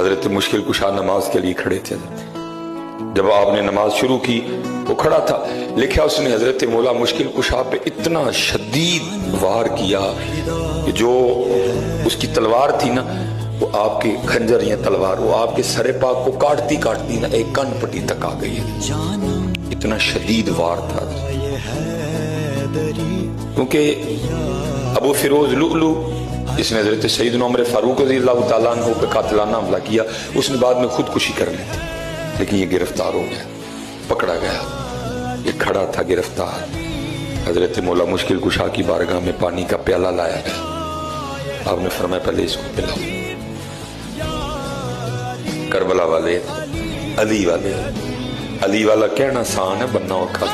हजरत मुश्किल कुशा नमाज के लिए खड़े थे। जब आपने नमाज शुरू की वो खड़ा था, लिखा उसने हजरत मौला मुश्किल कुशा पे इतना शदीद वार किया कि जो उसकी तलवार थी ना, वो आपके खंजर या तलवार वो आपके सरे पाक को काटती काटती ना एक कान पट्टी तक आ गई है। इतना शदीद वार था, क्योंकि अबू फिरोज लुलू जिसने हजरत सैयदना उमर फारूक रज़ियल्लाहु ताला अन्हु पे कातिलाना हमला किया, उसने बाद में खुदकुशी कर ली थी, लेकिन ये गिरफ्तार हो गया, पकड़ा गया, ये खड़ा था गिरफ्तार। हजरत मौला मुश्किल कुशा की बारगाह में पानी का प्याला लाया गया। आपने फरमाया पहले इसको पिलाओ। करबला वाले, अली वाला कहना आसान है, बनना औखा।